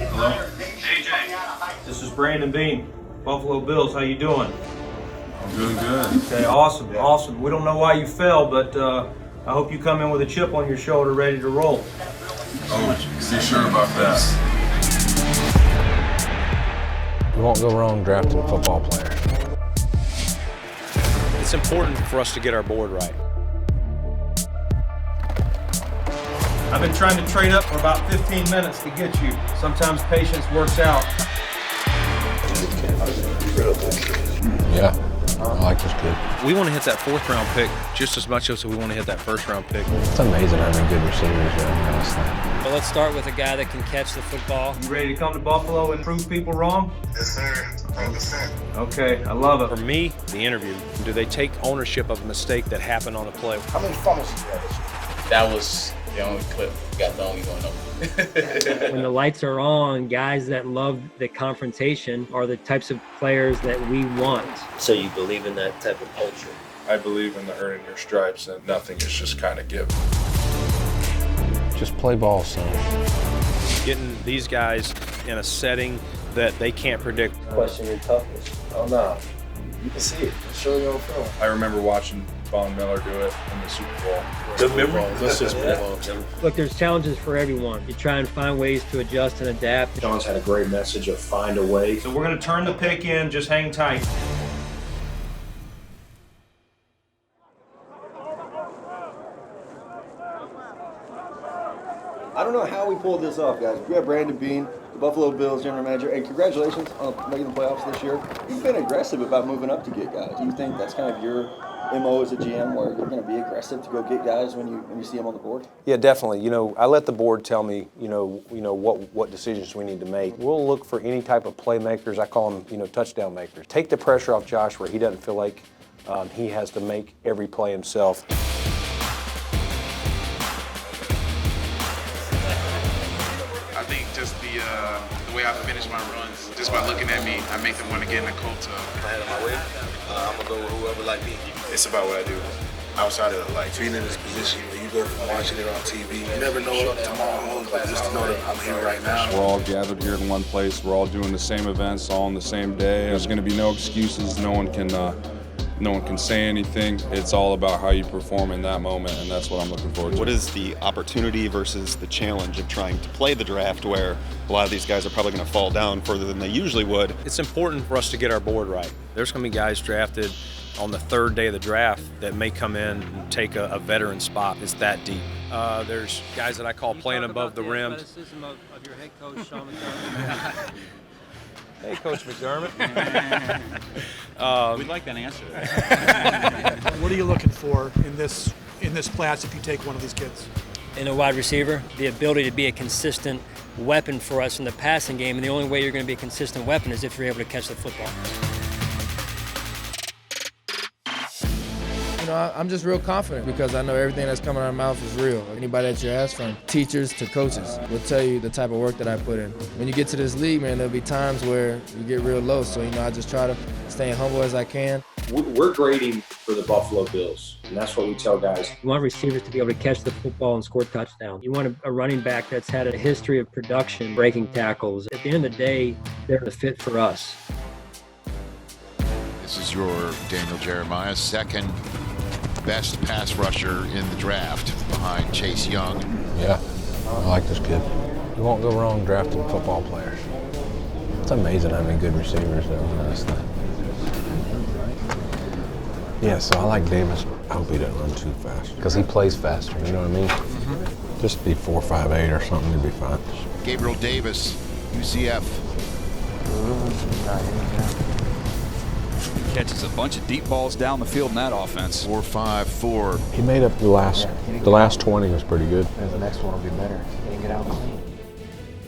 Hello? AJ, this is Brandon Beane, Buffalo Bills. How you doing? I'm doing good. Okay, awesome, awesome. We don't know why you fell, but I hope you come in with a chip on your shoulder ready to roll. Oh, is he sure about that? You won't go wrong drafting football players. It's important for us to get our board right. I've been trying to trade up for about 15 minutes to get you. Sometimes patience works out. Yeah, I like this kid. We want to hit that 4th round pick just as much as we want to hit that 1st round pick. It's amazing having good receivers there, honestly. Well, let's start with a guy that can catch the football. You ready to come to Buffalo and prove people wrong? Yes, sir. 100%. Okay, I love For it. me, the interview, do they take ownership of a mistake that happened on the play? How many fumbles did you have this year? That was the only clip got the only one over. When the lights are on, guys that love the confrontation are the types of players that we want. So you believe in that type of culture? I believe in the earning your stripes, and nothing is just kind of given. Just play ball, son. Getting these guys in a setting that they can't predict. Question your toughness. Oh no, You can see it. It's showing you on film. I remember watching Von Miller do it in the Super Bowl. Good memory. Let's just move on. Look, there's challenges for everyone. You try and find ways to adjust and adapt. Sean's had a great message of find a way. So we're going to turn the pick in. Just hang tight. I don't know how we pulled this off, guys. We have Brandon Beane, the Buffalo Bills general manager, and congratulations on making the playoffs this year. You've been aggressive about moving up to get guys. Do you think that's kind of your MO as a GM, where you're going to be aggressive to go get guys when you see them on the board? Yeah, definitely. I let the board tell me, what decisions we need to make. We'll look for any type of playmakers. I call them, touchdown makers. Take the pressure off Josh where he doesn't feel like he has to make every play himself. I think just the way I finish my runs, just by looking at me, I make them want to get in the cult of Ahead of my way. I'm going to go with whoever like me. It's about what I do outside of being in this position where you go from watching it on TV. You never know what tomorrow holds, but just to know that I'm here right now. We're all gathered here in one place. We're all doing the same events all on the same day. There's going to be no excuses. No one can say anything. It's all about how you perform in that moment, and that's what I'm looking forward to. What is the opportunity versus the challenge of trying to play the draft where a lot of these guys are probably going to fall down further than they usually would? It's important for us to get our board right. There's going to be guys drafted on the 3rd day of the draft that may come in and take a veteran spot. It's that deep. There's guys that I call playing above the rim. Athleticism of your head coach, Sean McDermott. Hey, Coach McDermott. We'd like that answer. What are you looking for in this class if you take one of these kids? In a wide receiver, the ability to be a consistent weapon for us in the passing game, and the only way you're going to be a consistent weapon is if you're able to catch the football. I'm just real confident because I know everything that's coming out of my mouth is real. Anybody that you ask, from teachers to coaches, will tell you the type of work that I put in. When you get to this league, man, there'll be times where you get real low. So, I just try to stay humble as I can. We're grading for the Buffalo Bills, and that's what we tell guys. You want receivers to be able to catch the football and score touchdowns. You want a running back that's had a history of production, breaking tackles. At the end of the day, they're the fit for us. This is your Daniel Jeremiah, second best pass rusher in the draft behind Chase Young. Yeah, I like this kid. You won't go wrong drafting football players. It's amazing having good receivers there, honestly. Yeah, so I like Davis. I hope he doesn't run too fast because he plays faster, you know what I mean? Mm-hmm. Just be 4.58 or something, he'd be fine. Gabriel Davis, UCF. Catches a bunch of deep balls down the field in that offense. 4.54. He made up the last 20 was pretty good. The next one will be better. He can get out clean.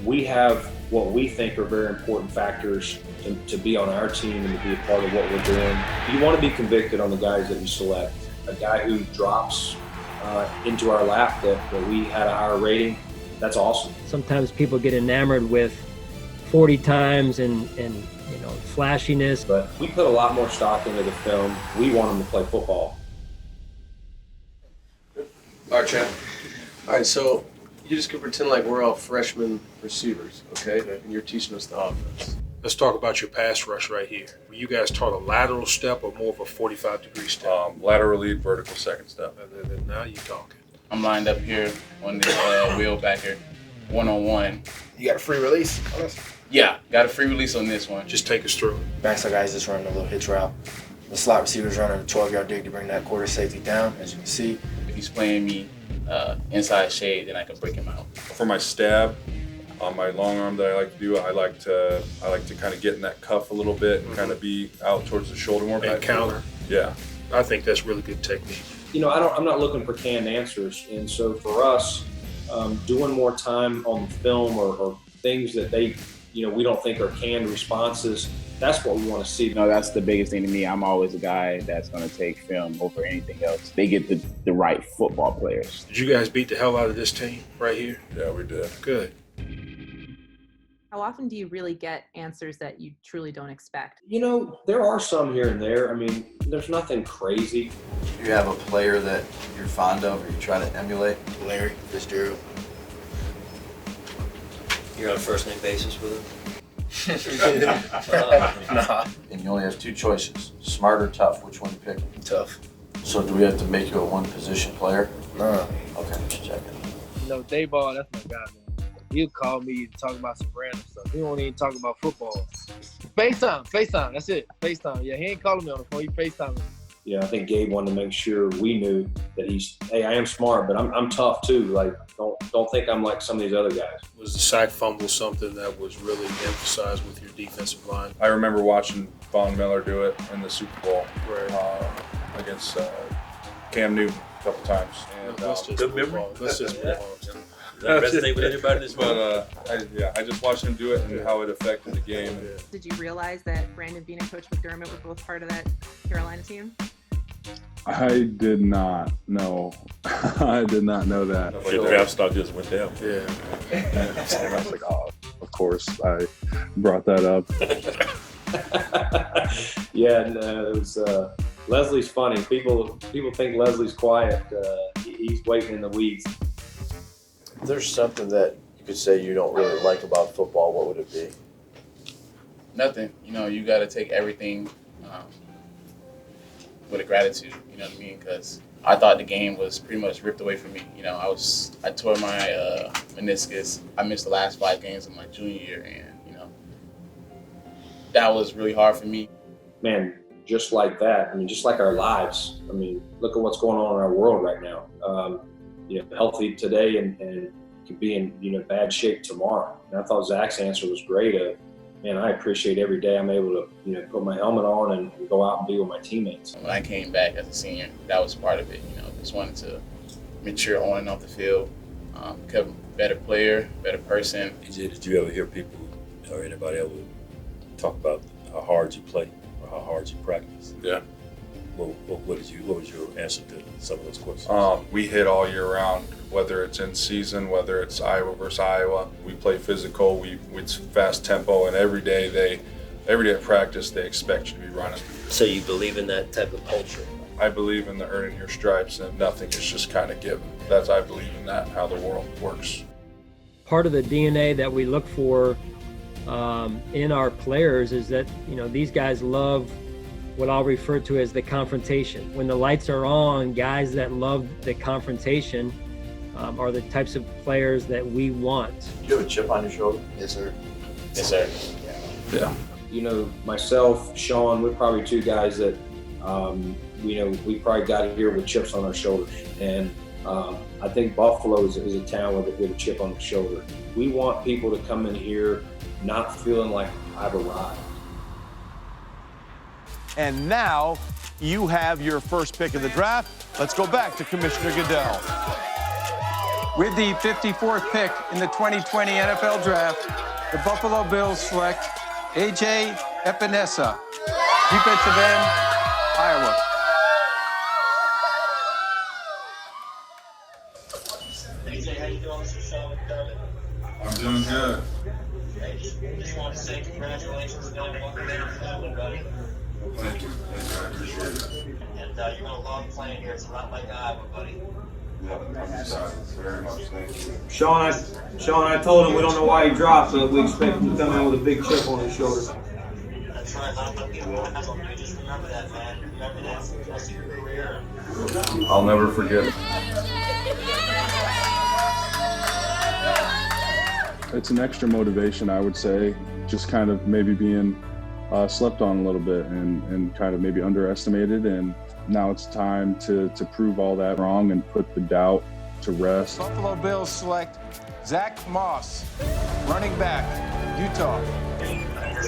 We have what we think are very important factors to be on our team and to be a part of what we're doing. You want to be convicted on the guys that you select. A guy who drops into our lap that we had a higher rating, that's awesome. Sometimes people get enamored with 40 times and flashiness. But we put a lot more stock into the film. We want them to play football. All right, champ. All right, so you just can pretend like we're all freshman receivers, okay? And you're teaching us the offense. Let's talk about your pass rush right here. Were you guys taught a lateral step or more of a 45-degree step? Lateral lead, vertical second step. And now you're talking. I'm lined up here on this wheel back here, one-on-one. You got a free release? Yeah, got a free release on this one. Just take us through. Backside guys just running a little hitch route. The slot receivers running a 12-yard dig to bring that quarter safety down, as you can see. If he's playing me inside shade, then I can break him out. For my stab, on my long arm that I like to do, I like to kind of get in that cuff a little bit and kind of be out towards the shoulder more. And counter. Yeah. I think that's really good technique. You know, I'm not looking for canned answers, and so for us, doing more time on the film or things that they, we don't think are canned responses, that's what we want to see. No, that's the biggest thing to me. I'm always a guy that's going to take film over anything else. They get the right football players. Did you guys beat the hell out of this team right here? Yeah, we did. Good. How often do you really get answers that you truly don't expect? There are some here and there. I mean, there's nothing crazy. Do you have a player that you're fond of or you try to emulate? Larry Fitzgerald. You're on a first-name basis with him? Nah. And you only have two choices, smart or tough. Which one you pick? Tough. So do we have to make you a one-position player? No. Okay, just checking. Dayball, that's my guy, man. He'll call me to talk about some random stuff. He won't even talk about football. FaceTime, that's it. FaceTime. Yeah, he ain't calling me on the phone, he FaceTiming me. Yeah, I think Gabe wanted to make sure we knew that I am smart, but I'm tough too. Like, don't think I'm like some of these other guys. Was the sack fumble something that was really emphasized with your defensive line? I remember watching Von Miller do it in the Super Bowl against Cam Newton a couple times. And, good memory. Let's just move on. Resonate with anybody this morning? But I just watched him do it and how it affected the game. Did you realize that Brandon Beane and Coach McDermott were both part of that Carolina team? I did not know. I did not know that. The draft stock just went down. Yeah. I was like, oh, of course, I brought that up. Yeah, and it was Leslie's funny. People think Leslie's quiet. He's waiting in the weeds. If there's something that you could say you don't really like about football, what would it be? Nothing. You got to take everything with a gratitude. You know what I mean? Because I thought the game was pretty much ripped away from me. I tore my meniscus. I missed the last 5 games of my junior year, and that was really hard for me. Man, just like that. Just like our lives. Look at what's going on in our world right now. Healthy today and could be in bad shape tomorrow. And I thought Zach's answer was great. I appreciate every day I'm able to put my helmet on and go out and be with my teammates. When I came back as a senior, that was part of it. Just wanted to mature on and off the field, become a better player, better person. Did you ever hear people or anybody ever talk about how hard you play or how hard you practice? Yeah. What was your answer to some of those questions? We hit all year round, whether it's in season, whether it's Iowa versus Iowa. We play physical, it's fast tempo, and every day at practice they expect you to be running. So you believe in that type of culture? I believe in the earning your stripes, and nothing is just kind of given. I believe in that, how the world works. Part of the DNA that we look for in our players is that these guys love what I'll refer to as the confrontation. When the lights are on, guys that love the confrontation are the types of players that we want. Do you have a chip on your shoulder? Yes, sir. Yes, sir. Yeah. Myself, Sean, we're probably two guys that, we probably got here with chips on our shoulders. And I think Buffalo is a town with a chip on the shoulder. We want people to come in here not feeling like I've arrived. And now you have your first pick of the draft. Let's go back to Commissioner Goodell. With the 54th pick in the 2020 NFL Draft, the Buffalo Bills select A.J. Epenesa, defensive end, Iowa. A.J., how you doing? This is Sean McDermott. I'm doing good. Just want to say congratulations to everyone for their family, buddy. Thank you. I appreciate it. And you're going to love playing here. It's a lot like Iowa, buddy. Very much. Thank you. Sean, I told him we don't know why he dropped, but we expect him to come in with a big chip on his shoulder. That's right. A lot of people just remember that, man. Remember that for the rest of your career. I'll never forget it. It's an extra motivation, I would say, just kind of maybe being slept on a little bit and kind of maybe underestimated. And now it's time to prove all that wrong and put the doubt to rest. Buffalo Bills select Zack Moss, running back, Utah.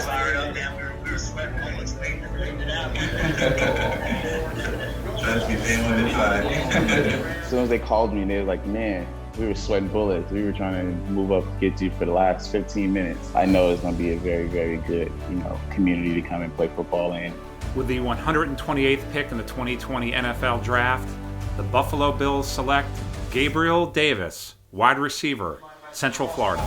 Fired up, man. We were sweating bullets waiting to bring it out. Trust me, they wanted to try. As soon as they called me, they were like, man, we were sweating bullets. We were trying to move up to get you for the last 15 minutes. I know it's going to be a very, very good, community to come and play football in. With the 128th pick in the 2020 NFL Draft, the Buffalo Bills select Gabriel Davis, wide receiver, Central Florida.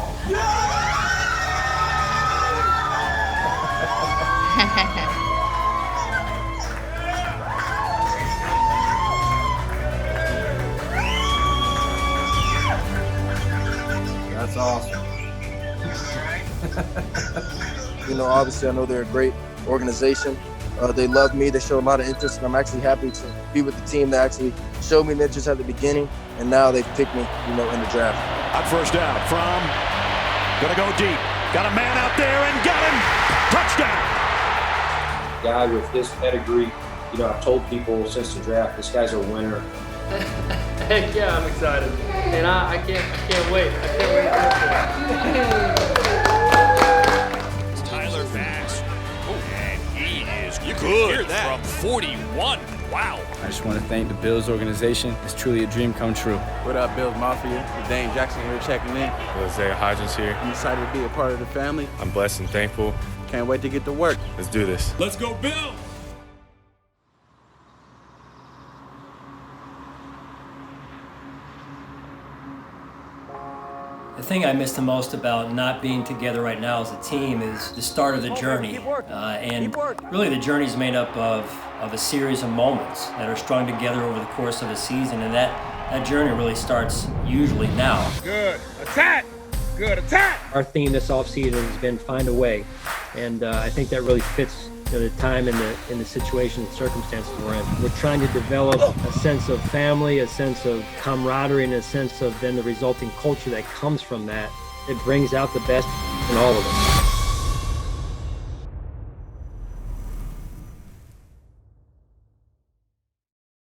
That's awesome. Obviously I know they're a great organization. They love me. They show a lot of interest, and I'm actually happy to be with the team that actually showed me the interest at the beginning, and now they've picked me, in the draft. On first down from, gonna go deep. Got a man out there and got him. Touchdown. Guy with his pedigree, I've told people since the draft, this guy's a winner. Heck yeah, I'm excited, and I can't wait. I can't wait. It's Tyler Bass. And he is good from 41. Wow. I just want to thank the Bills organization. It's truly a dream come true. What up, Bills Mafia? Dane Jackson here checking in. Zay Hodgins here. I'm excited to be a part of the family. I'm blessed and thankful. Can't wait to get to work. Let's do this. Let's go, Bills! The thing I miss the most about not being together right now as a team is the start of the journey. And really the journey is made up of a series of moments that are strung together over the course of a season, and that journey really starts usually now. Good attack! Good attack! Our theme this offseason has been find a way, and I think that really fits the time and the situation and circumstances we're in. We're trying to develop a sense of family, a sense of camaraderie, and a sense of then the resulting culture that comes from that. It brings out the best in all of us.